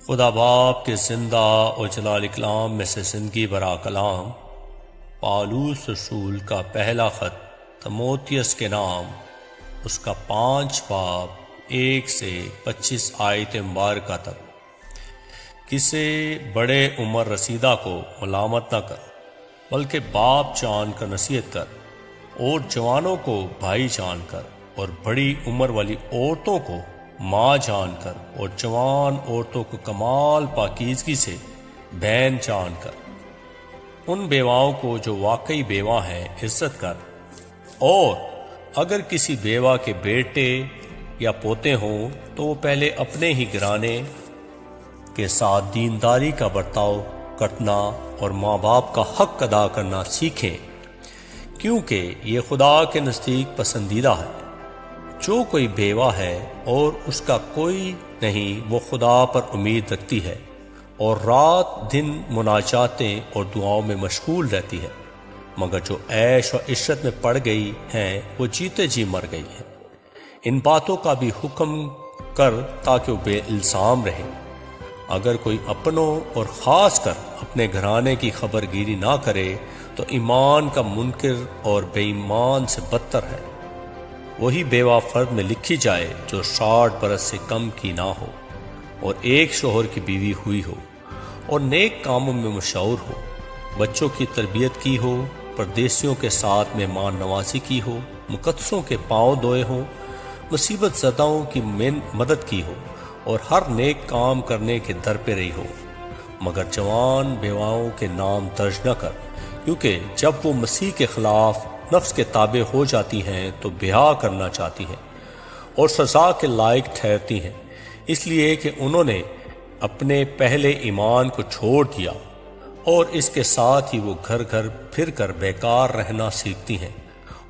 خدا باپ کے زندہ اور جلال کلام میں سے زندگی برا کلام پالوس رسول کا پہلا خط تموتیس کے نام، اس کا 5 باب 1 سے 25 آیت مبارکہ تک۔ کسی بڑے عمر رسیدہ کو ملامت نہ کر، بلکہ باپ جان کر نصیحت کر، اور جوانوں کو بھائی جان کر، اور بڑی عمر والی عورتوں کو ماں جان کر، اور جوان عورتوں کو کمال پاکیزگی سے بہن جان کر۔ ان بیواؤں کو جو واقعی بیوہ ہیں عزت کر، اور اگر کسی بیوہ کے بیٹے یا پوتے ہوں تو وہ پہلے اپنے ہی گھرانے کے ساتھ دینداری کا برتاؤ کرنا اور ماں باپ کا حق ادا کرنا سیکھیں، کیونکہ یہ خدا کے نزدیک پسندیدہ ہے۔ جو کوئی بیوہ ہے اور اس کا کوئی نہیں، وہ خدا پر امید رکھتی ہے اور رات دن مناجاتیں اور دعاؤں میں مشغول رہتی ہے، مگر جو عیش و عشرت میں پڑ گئی ہیں وہ جیتے جی مر گئی ہیں۔ ان باتوں کا بھی حکم کر تاکہ وہ بے الزام رہے۔ اگر کوئی اپنوں اور خاص کر اپنے گھرانے کی خبر گیری نہ کرے تو ایمان کا منکر اور بے ایمان سے بدتر ہے۔ وہی بیوہ فرد میں لکھی جائے جو 60 برس سے کم کی نہ ہو، اور ایک شوہر کی بیوی ہوئی ہو، اور نیک کاموں میں مشہور ہو، بچوں کی تربیت کی ہو، پردیسیوں کے ساتھ مہمان نوازی کی ہو، مقدسوں کے پاؤں دھوئے ہوں، مصیبت زداؤں کی مدد کی ہو، اور ہر نیک کام کرنے کے در پہ رہی ہو۔ مگر جوان بیواؤں کے نام درج نہ کر، کیونکہ جب وہ مسیح کے خلاف نفس کے تابع ہو جاتی ہیں تو بیاہ کرنا چاہتی ہیں اور سزا کے لائق ٹھہرتی ہیں، اس لیے کہ انہوں نے اپنے پہلے ایمان کو چھوڑ دیا، اور اس کے ساتھ ہی وہ گھر گھر پھر کر بیکار رہنا سیکھتی ہیں،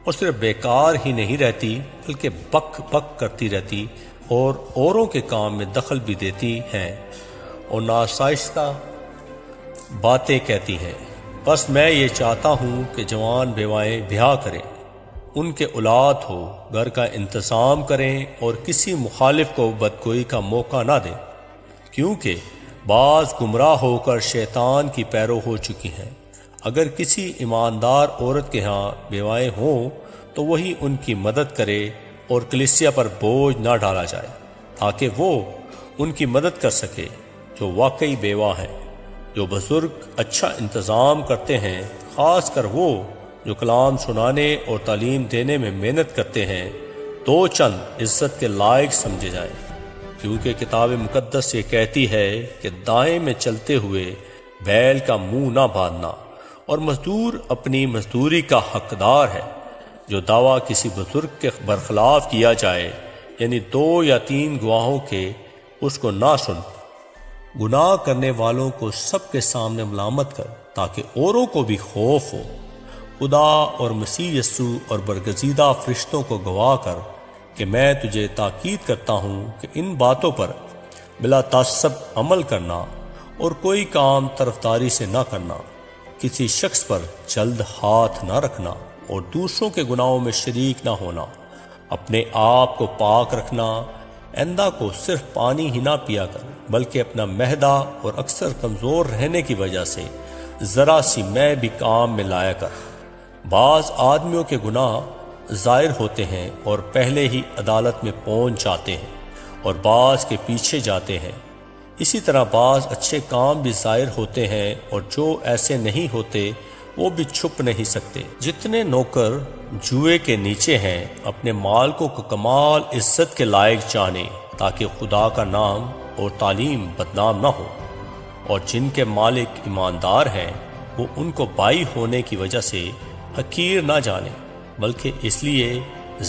اور صرف بیکار ہی نہیں رہتی بلکہ بک بک کرتی رہتی اور اوروں کے کام میں دخل بھی دیتی ہیں اور ناشائستہ باتیں کہتی ہیں۔ بس میں یہ چاہتا ہوں کہ جوان بیوائیں بیاہ کریں، ان کے اولاد ہو، گھر کا انتظام کریں اور کسی مخالف کو بدگوئی کا موقع نہ دیں، کیونکہ بعض گمراہ ہو کر شیطان کی پیرو ہو چکی ہیں۔ اگر کسی ایماندار عورت کے ہاں بیوائیں ہوں تو وہی ان کی مدد کرے اور کلیسیا پر بوجھ نہ ڈالا جائے، تاکہ وہ ان کی مدد کر سکے جو واقعی بیوہ ہیں۔ جو بزرگ اچھا انتظام کرتے ہیں، خاص کر وہ جو کلام سنانے اور تعلیم دینے میں محنت کرتے ہیں، دو چند عزت کے لائق سمجھے جائیں، کیونکہ کتاب مقدس یہ کہتی ہے کہ دائیں میں چلتے ہوئے بیل کا منہ نہ باندھنا، اور مزدور اپنی مزدوری کا حقدار ہے۔ جو دعویٰ کسی بزرگ کے برخلاف کیا جائے، یعنی 2 یا 3 گواہوں کے، اس کو نہ سن۔ گناہ کرنے والوں کو سب کے سامنے ملامت کر، تاکہ اوروں کو بھی خوف ہو۔ خدا اور مسیح یسوع اور برگزیدہ فرشتوں کو گواہ کر کہ میں تجھے تاکید کرتا ہوں کہ ان باتوں پر بلا تعصب عمل کرنا، اور کوئی کام طرفداری سے نہ کرنا، کسی شخص پر جلد ہاتھ نہ رکھنا، اور دوسروں کے گناہوں میں شریک نہ ہونا، اپنے آپ کو پاک رکھنا، آئندہ کو صرف پانی ہی نہ پیا کر، بلکہ اپنا معدہ اور اکثر کمزور رہنے کی وجہ سے ذرا سی میں بھی کام میں لایا کر۔ بعض آدمیوں کے گناہ ظاہر ہوتے ہیں اور پہلے ہی عدالت میں پہنچ جاتے ہیں، اور بعض کے پیچھے جاتے ہیں۔ اسی طرح بعض اچھے کام بھی ظاہر ہوتے ہیں، اور جو ایسے نہیں ہوتے وہ بھی چھپ نہیں سکتے۔ جتنے نوکر جوئے کے نیچے ہیں، اپنے مالکوں کو کمال عزت کے لائق جانیں، تاکہ خدا کا نام اور تعلیم بدنام نہ ہو۔ اور جن کے مالک ایماندار ہیں، وہ ان کو بھائی ہونے کی وجہ سے حقیر نہ جانیں، بلکہ اس لیے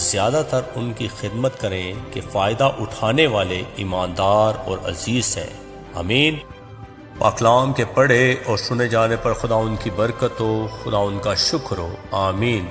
زیادہ تر ان کی خدمت کریں کہ فائدہ اٹھانے والے ایماندار اور عزیز ہیں۔ آمین۔ پاکلام کے پڑھے اور سنے جانے پر خدا ان کی برکت ہو، خدا ان کا شکر ہو۔ آمین۔